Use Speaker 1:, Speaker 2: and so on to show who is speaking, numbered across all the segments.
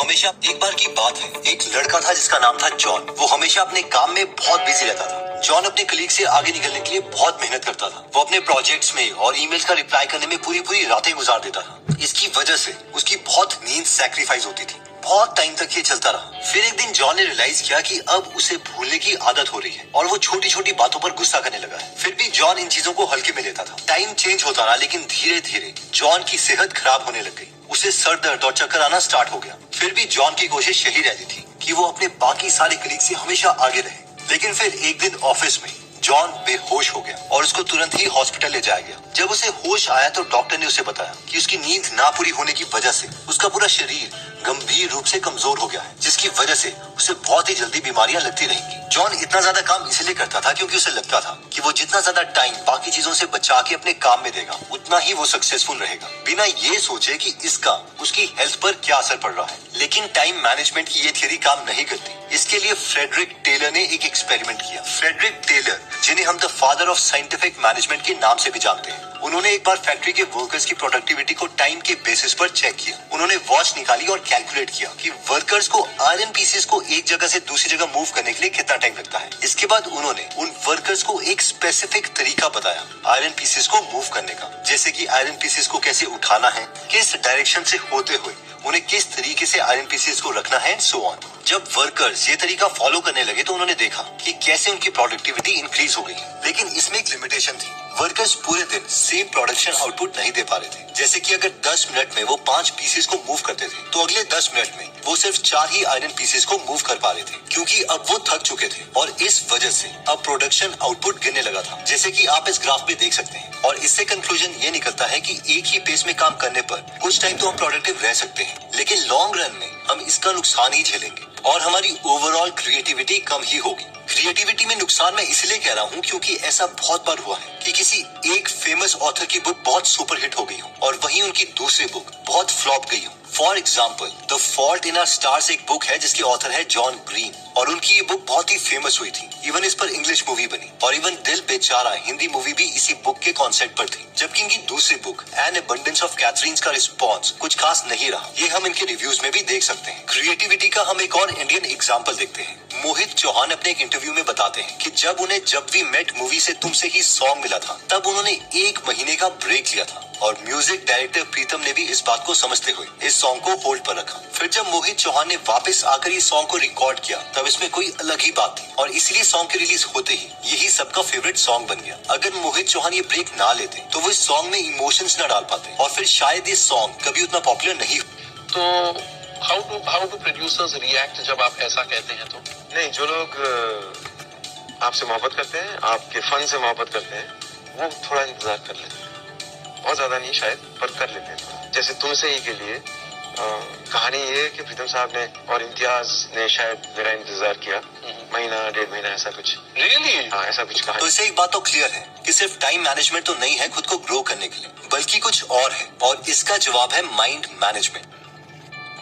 Speaker 1: हमेशा एक बार की बात है, एक लड़का था जिसका नाम था जॉन। वो हमेशा अपने काम में बहुत बिजी रहता था। जॉन अपने कलीग से आगे निकलने के लिए बहुत मेहनत करता था। वो अपने प्रोजेक्ट्स में और ईमेल्स का रिप्लाई करने में पूरी पूरी रातें गुजार देता था। इसकी वजह से उसकी बहुत नींद सैक्रिफाइस होती थी। बहुत टाइम तक ये चलता रहा। फिर एक दिन जॉन ने रियलाइज किया कि अब उसे भूलने की आदत हो रही है और वो छोटी छोटी बातों पर गुस्सा करने लगा है। फिर भी जॉन इन चीजों को हल्के में लेता था। टाइम चेंज होता रहा, लेकिन धीरे धीरे जॉन की सेहत खराब होने लग गई। उसे सर दर्द और चक्कर आना स्टार्ट हो गया। फिर भी जॉन की कोशिश यही रहती थी कि वो अपने बाकी सारे कलीग से हमेशा आगे रहे। लेकिन फिर एक दिन ऑफिस में जॉन बेहोश हो गया और उसको तुरंत ही हॉस्पिटल ले जाया गया। जब उसे होश आया तो डॉक्टर ने उसे बताया कि उसकी नींद ना पूरी होने की वजह से उसका पूरा शरीर गंभीर रूप से कमजोर हो गया है, जिसकी वजह से उसे बहुत ही जल्दी बीमारियां लगती रहेंगी। जॉन इतना ज्यादा काम इसलिए करता था क्योंकि उसे लगता था कि वो जितना ज्यादा टाइम बाकी चीजों से बचा के अपने काम में देगा, उतना ही वो सक्सेसफुल रहेगा, बिना ये सोचे कि इसका उसकी हेल्थ पर क्या असर पड़ रहा है। लेकिन टाइम मैनेजमेंट की ये थियरी काम नहीं करती। इसके लिए फ्रेडरिक टेलर ने एक एक्सपेरिमेंट किया। फ्रेडरिक टेलर, जिन्हें हम the father of scientific management के नाम से भी जानते हैं, उन्होंने एक बार फैक्ट्री के वर्कर्स की प्रोडक्टिविटी को टाइम के बेसिस पर चेक किया। उन्होंने वॉच निकाली और कैलकुलेट किया कि वर्कर्स को आयरन पीसेस को एक जगह से दूसरी जगह मूव करने के लिए कितना टाइम लगता है। इसके बाद उन्होंने उन वर्कर्स को एक स्पेसिफिक तरीका बताया आयरन पीसेस को मूव करने का, जैसे कि आयरन पीसेस को कैसे उठाना है, किस डायरेक्शन से होते हुए उन्हें किस तरीके से आयरन पीसेस को रखना है, सो ऑन। जब वर्कर्स ये तरीका फॉलो करने लगे तो उन्होंने देखा कि कैसे उनकी प्रोडक्टिविटी इंक्रीज हो गई। लेकिन इसमें एक लिमिटेशन थी। वर्कर्स पूरे दिन सेम प्रोडक्शन आउटपुट नहीं दे पा रहे थे। जैसे कि अगर 10 मिनट में वो 5 पीसेस को मूव करते थे तो अगले 10 मिनट में वो सिर्फ 4 ही आयरन पीसेस को मूव कर पा रहे थे, क्योंकि अब वो थक चुके थे और इस वजह से अब प्रोडक्शन आउटपुट गिरने लगा था, जैसे कि आप इस ग्राफ में देख सकते हैं। और इससे कंक्लूजन ये निकलता है कि एक ही पेस में काम करने पर कुछ टाइम तो हम प्रोडक्टिव रह सकते हैं, लेकिन लॉन्ग रन में हम इसका नुकसान ही झेलेंगे और हमारी ओवरऑल क्रिएटिविटी कम ही होगी। क्रिएटिविटी में नुकसान मैं इसलिए कह रहा हूँ क्योंकि ऐसा बहुत बार हुआ है कि किसी एक फेमस ऑथर की बुक बहुत सुपरहिट हो गई हो और वहीं उनकी दूसरी बुक बहुत फ्लॉप गई हो। For example, the fault in our stars एक बुक है जिसकी ऑथर है जॉन ग्रीन और उनकी ये बुक बहुत ही फेमस हुई थी। इवन इस पर इंग्लिश मूवी बनी और इवन दिल बेचारा हिंदी मूवी भी इसी बुक के कॉन्सेप्ट पर थी। जबकि इनकी दूसरी book an abundance of Katherines का रिस्पॉन्स कुछ खास नहीं रहा। ये हम इनके रिव्यूज में भी देख सकते हैं। क्रिएटिविटी का हम एक और इंडियन एग्जाम्पल देखते हैं। मोहित चौहान अपने एक इंटरव्यू में बताते हैं कि जब उन्हें जब वी मेट मूवी से तुमसे ही सॉन्ग मिला था तब उन्होंने 1 महीने का ब्रेक लिया था और म्यूजिक डायरेक्टर प्रीतम ने भी इस बात को समझते हुए इस सॉन्ग को होल्ड पर रखा। फिर जब मोहित चौहान ने वापस आकर ये सॉन्ग को रिकॉर्ड किया तब इसमें कोई अलग ही बात थी और इसलिए सॉन्ग के रिलीज होते ही यही सबका फेवरेट सॉन्ग बन गया। अगर मोहित चौहान ये ब्रेक ना लेते तो वो इस सॉन्ग में इमोशंस न डाल पाते और फिर शायद ये सॉन्ग कभी उतना पॉपुलर नहीं।
Speaker 2: तो हाउ टू प्रोड्यूसर्स रिएक्ट जब आप ऐसा कहते हैं? तो
Speaker 3: नहीं, जो लोग आपसे मोहब्बत करते हैं, आपके फन से मोहब्बत करते हैं, वो थोड़ा इंतजार कर लेते हैं। बहुत ज्यादा नहीं शायद, पर कर लेते हैं। जैसे तुमसे ही के लिए कहानी ये है कि प्रीतम साहब ने और इम्तियाज ने शायद मेरा इंतजार किया महीना 1.5 महीना, ऐसा कुछ।
Speaker 2: रियली?
Speaker 3: हाँ, ऐसा कुछ कहा।
Speaker 1: तो इससे एक बात तो क्लियर है कि सिर्फ टाइम मैनेजमेंट तो नहीं है खुद को ग्रो करने के लिए, बल्कि कुछ और है और इसका जवाब है माइंड मैनेजमेंट।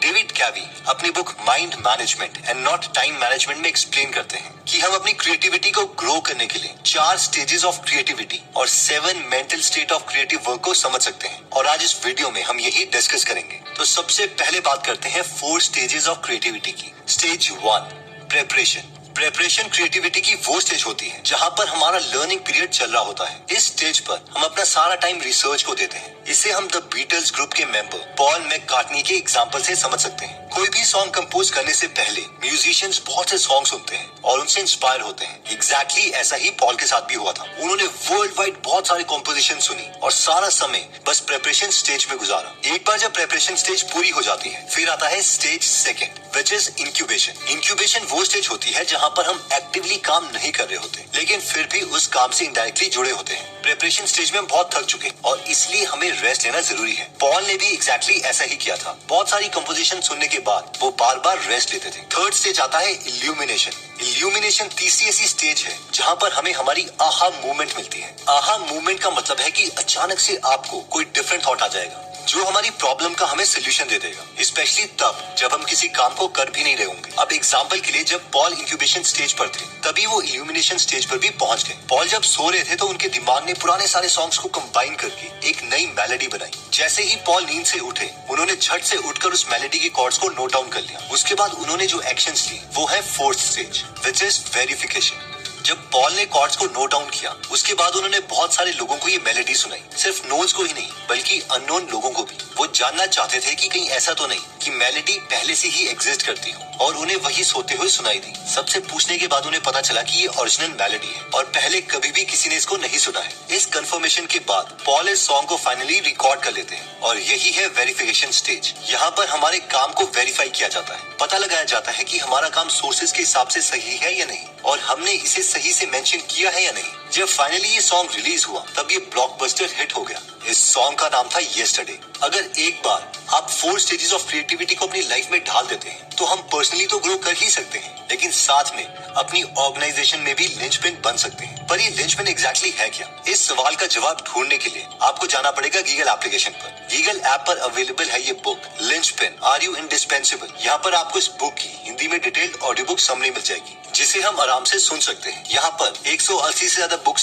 Speaker 1: डेविड कैवी अपनी book mind management and not time management में एक्सप्लेन करते हैं कि हम अपनी क्रिएटिविटी को ग्रो करने के लिए 4 स्टेजेस ऑफ क्रिएटिविटी और 7 mental state of creative work को समझ सकते हैं और आज इस वीडियो में हम यही डिस्कस करेंगे। तो सबसे पहले बात करते हैं 4 स्टेजेस ऑफ क्रिएटिविटी की। Stage 1, preparation. प्रेपरेशन क्रिएटिविटी की वो स्टेज होती है जहाँ पर हमारा लर्निंग पीरियड चल रहा होता है। इस स्टेज पर हम अपना सारा टाइम रिसर्च को देते हैं। इसे हम द बीटल्स ग्रुप के मेंबर पॉल मैककार्टनी के एग्जांपल से समझ सकते हैं। कोई भी सॉन्ग कंपोज करने से पहले म्यूजिशियंस बहुत से सॉन्ग सुनते हैं और उनसे इंस्पायर होते हैं। एग्जैक्टली ऐसा ही पॉल के साथ भी हुआ था। उन्होंने वर्ल्ड वाइड बहुत सारे कॉम्पोजिशन सुनी और सारा समय बस प्रेपरेशन स्टेज में गुजारा। एक बार जब प्रेपरेशन स्टेज पूरी हो जाती है फिर आता है stage 2, which is incubation. Incubation वो स्टेज होती है जहाँ पर हम एक्टिवली काम नहीं कर रहे होते लेकिन फिर भी उस काम से इनडायरेक्टली जुड़े होते हैं। प्रेपरेशन स्टेज में हम बहुत थक चुके और इसलिए हमें रेस्ट लेना जरूरी है। पॉल ने भी एग्जैक्टली ऐसा ही किया था। बहुत सारी कंपोजिशन सुनने के बाद वो बार बार रेस्ट लेते थे। 3rd स्टेज आता है इल्यूमिनेशन। इल्यूमिनेशन तीसरी ऐसी स्टेज है जहाँ पर हमें हमारी आहा मूवमेंट मिलती है। आहा मूवमेंट का मतलब है कि अचानक से आपको कोई डिफरेंट थॉट आ जाएगा। जो हमारी प्रॉब्लम का हमें सोल्यूशन दे देगा, स्पेशली तब जब हम किसी काम को कर भी नहीं रहे होंगे। अब एग्जाम्पल के लिए, जब पॉल इंक्यूबेशन स्टेज पर थे तभी वो इल्यूमिनेशन स्टेज पर भी पहुंच गए। पॉल जब सो रहे थे तो उनके दिमाग ने पुराने सारे सॉन्ग्स को कंबाइन करके एक नई मेलोडी बनाई। जैसे ही पॉल नींद से उठे, उन्होंने झट से उठकर उस मेलोडी के कॉर्ड्स को नोट डाउन कर लिया। उसके बाद उन्होंने जो एक्शंस लिए वो है fourth stage, which is verification. जब पॉल ने कॉर्ड्स को नोट डाउन किया, उसके बाद उन्होंने बहुत सारे लोगों को ये मेलोडी सुनाई। सिर्फ नोन्स को ही नहीं बल्कि अननोन लोगों को भी। वो जानना चाहते थे कि कहीं ऐसा तो नहीं कि मेलोडी पहले से ही एग्जिस्ट करती हो, और उन्हें वही सोते हुए सुनाई दी। सबसे पूछने के बाद उन्हें पता चला कि ये ओरिजिनल मेलोडी है और पहले कभी भी किसी ने इसको नहीं सुना है। इस कंफर्मेशन के बाद पॉल इस सॉन्ग को फाइनली रिकॉर्ड कर लेते हैं, और यही है वेरिफिकेशन स्टेज। यहाँ पर हमारे काम को वेरीफाई किया जाता है, पता लगाया जाता है कि हमारा काम सोर्सेज के हिसाब से सही है या नहीं, और हमने इसे सही से मेंशन किया है या नहीं। जब फाइनली ये सॉन्ग रिलीज हुआ तब ये ब्लॉकबस्टर हिट हो गया। इस सॉन्ग का नाम था येस्टरडे। अगर एक बार आप 4 स्टेजेस ऑफ क्रिएटिविटी को अपनी लाइफ में ढाल देते हैं तो हम पर्सनली तो ग्रो कर ही सकते हैं, लेकिन साथ में अपनी ऑर्गेनाइजेशन में भी लिंचपिन बन सकते हैं। पर ये लिंचपिन एग्जैक्टली है क्या? इस सवाल का जवाब ढूंढने के लिए आपको जाना पड़ेगा गीगल एप्लीकेशन पर। गीगल ऐप पर अवेलेबल है ये book, linchpin, are you indispensable. यहाँ पर आपको इस बुक की हिंदी में डिटेल्ड ऑडियो बुक समरी मिल जाएगी, जिसे हम आराम से सुन सकते हैं। यहाँ पर 180 से ज्यादा book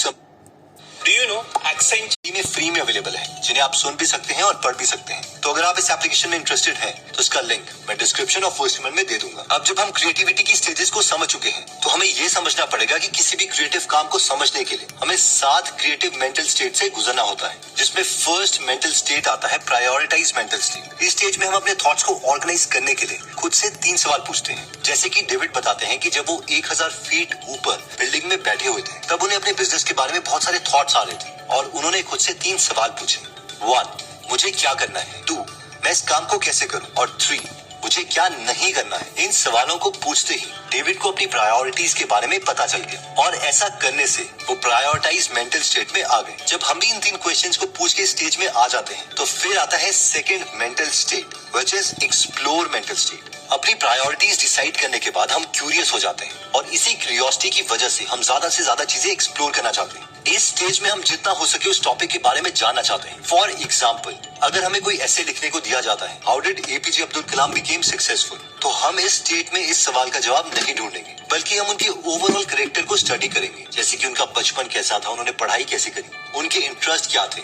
Speaker 4: Do you know Accent
Speaker 1: में फ्री में अवेलेबल है, जिन्हें आप सुन भी सकते हैं और पढ़ भी सकते हैं। तो अगर आप इस एप्लीकेशन में इंटरेस्टेड हैं, तो इसका लिंक मैं डिस्क्रिप्शन और फर्स्ट कमेंट में दे दूंगा। अब जब हम क्रिएटिविटी की स्टेजेस को समझ चुके हैं, तो हमें ये समझना पड़ेगा कि किसी भी क्रिएटिव काम को समझने के लिए हमें 7 क्रिएटिव मेंटल स्टेट से गुजरना होता है, जिसमें फर्स्ट मेंटल स्टेट आता है प्रायोरिटाइज मेंटल स्टेट। इस स्टेज में हम अपने थॉट्स को ऑर्गेनाइज करने के लिए खुद से 3 सवाल पूछते हैं। जैसे कि डेविड बताते हैं कि जब वो 1000 फीट ऊपर बिल्डिंग में बैठे हुए थे, तब उन्हें अपने बिजनेस के बारे में बहुत सारे थॉट्स आ रहे थे, और उन्होंने खुद से 3 सवाल पूछे। 1, मुझे क्या करना है। 2, मैं इस काम को कैसे करूं। और 3, मुझे क्या नहीं करना है। इन सवालों को पूछते ही डेविड को अपनी प्रायोरिटीज के बारे में पता चल गया, और ऐसा करने से वो प्रायोरिटाइज मेंटल स्टेट में आ गए। जब हम भी इन 3 क्वेश्चंस को पूछ के स्टेज में आ जाते हैं, तो फिर आता है second mental state, which is explore mental state. अपनी प्रायोरिटीज डिसाइड करने के बाद हम क्यूरियस हो जाते हैं, और इसी क्यूरियोसिटी की वजह से हम ज्यादा से ज्यादा चीजें एक्सप्लोर करना चाहते हैं। इस स्टेज में हम जितना हो सके उस टॉपिक के बारे में जानना चाहते हैं। फॉर एग्जाम्पल, अगर हमें कोई ऐसे लिखने को दिया जाता है, how did APJ Abdul Kalam became successful, तो हम इस स्टेट में इस सवाल का जवाब नहीं ढूंढेंगे, बल्कि हम उनके ओवरऑल कैरेक्टर को स्टडी करेंगे। जैसे कि उनका बचपन कैसा था, उन्होंने पढ़ाई कैसे करी, उनके इंटरेस्ट क्या थे।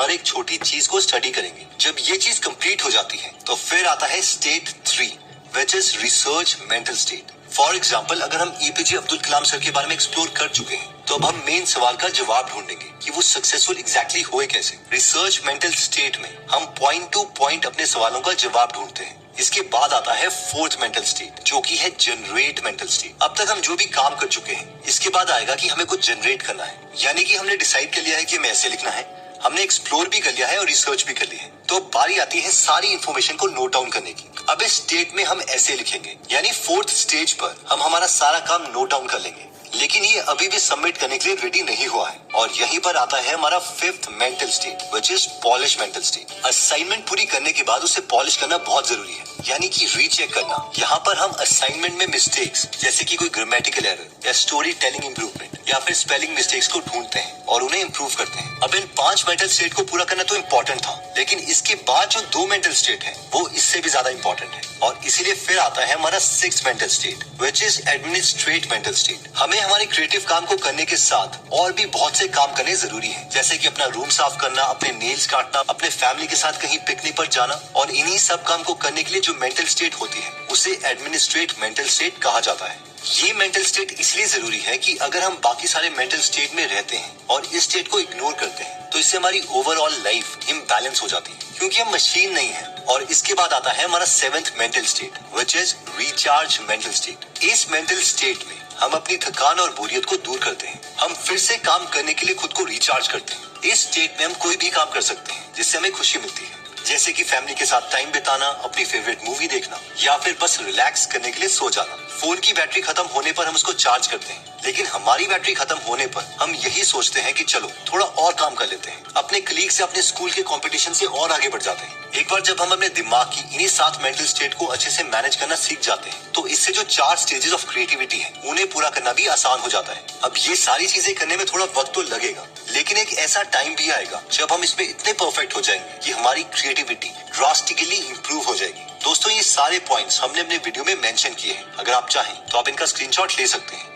Speaker 1: हर एक छोटी चीज को स्टडी करेंगे। जब ये चीज कंप्लीट हो जाती है, तो फिर आता है state 3, which is research mental state. For example, अगर हम एपीजे अब्दुल कलाम सर के बारे में एक्सप्लोर कर चुके हैं, तो अब हम मेन सवाल का जवाब ढूंढेंगे कि वो सक्सेसफुल एग्जैक्टली हुए कैसे। रिसर्च मेंटल स्टेट में हम पॉइंट टू पॉइंट अपने सवालों का जवाब ढूंढते हैं। इसके बाद आता है फोर्थ मेंटल स्टेट, जो कि है जनरेट मेंटल स्टेट। अब तक हम जो भी काम कर चुके हैं, इसके बाद आएगा कि हमें कुछ जनरेट करना है। यानी कि हमने डिसाइड कर लिया है कि हमें ऐसे लिखना है, हमने एक्सप्लोर भी कर लिया है और रिसर्च भी कर ली है, तो बारी आती है सारी इन्फॉर्मेशन को नोट डाउन करने की। अब इस स्टेट में हम ऐसे लिखेंगे, यानी फोर्थ स्टेज पर हम हमारा सारा काम नोट डाउन कर लेंगे, लेकिन ये अभी भी सबमिट करने के लिए रेडी नहीं हुआ है। और यहीं पर आता है हमारा fifth mental state, which is polish mental state. Assignment पूरी करने के बाद उसे पॉलिश करना बहुत जरूरी है, यानी कि रीचेक करना। यहाँ पर हम असाइनमेंट में मिस्टेक्स, जैसे कि कोई ग्रामेटिकल एरर या स्टोरी टेलिंग इंप्रूवमेंट या फिर स्पेलिंग मिस्टेक्स को ढूंढते हैं और उन्हें इम्प्रूव करते हैं। अब इन 5 मेंटल स्टेट को पूरा करना तो इम्पोर्टेंट था, लेकिन इसके बाद जो 2 मेंटल स्टेट है वो इससे भी ज्यादा इम्पोर्टेंट है, और इसीलिए फिर आता है हमारा 6th mental state, which is administrate mental state. हमें हमारे क्रिएटिव काम को करने के साथ और भी बहुत से काम करने जरूरी है, जैसे कि अपना रूम साफ करना, अपने नेल्स काटना, अपने फैमिली के साथ कहीं पिकनिक पर जाना। और इन्हीं सब काम को करने के लिए जो मेंटल स्टेट होती है, उसे एडमिनिस्ट्रेट मेंटल स्टेट कहा जाता है। ये मेंटल स्टेट इसलिए जरूरी है कि अगर हम बाकी सारे मेंटल स्टेट में रहते हैं और इस स्टेट को इग्नोर करते हैं, तो इससे हमारी ओवरऑल लाइफ इम्बैलेंस हो जाती है, क्योंकि हम मशीन नहीं है। और इसके बाद आता है हमारा 7th mental state, which is recharge mental state. इस मेंटल स्टेट में हम अपनी थकान और बोरियत को दूर करते हैं, हम फिर से काम करने के लिए खुद को रिचार्ज करते हैं। इस स्टेट में हम कोई भी काम कर सकते हैं जिससे हमें खुशी मिलती है, जैसे कि फैमिली के साथ टाइम बिताना, अपनी फेवरेट मूवी देखना, या फिर बस रिलैक्स करने के लिए सो जाना। फोन की बैटरी खत्म होने पर हम उसको चार्ज करते हैं, लेकिन हमारी बैटरी खत्म होने पर हम यही सोचते हैं कि चलो थोड़ा और काम कर लेते हैं, अपने कलीग से अपने स्कूल के कंपटीशन से और आगे बढ़ जाते हैं। एक बार जब हम अपने दिमाग की इन्हीं 7 मेंटल स्टेट को अच्छे से मैनेज करना सीख जाते हैं तो इससे जो 4 स्टेजेस ऑफ क्रिएटिविटी है उन्हें पूरा करना भी आसान हो जाता है। अब ये सारी चीजें करने में थोड़ा वक्त तो लगेगा, लेकिन एक ऐसा टाइम भी आएगा जब हम इसमें इतने परफेक्ट हो जाएंगे कि हमारी क्रिएटिविटी ड्रास्टिकली इंप्रूव हो जाएगी। दोस्तों, ये सारे पॉइंट्स हमने अपने वीडियो में मेंशन किए हैं। अगर आप चाहें तो आप इनका स्क्रीनशॉट ले सकते हैं।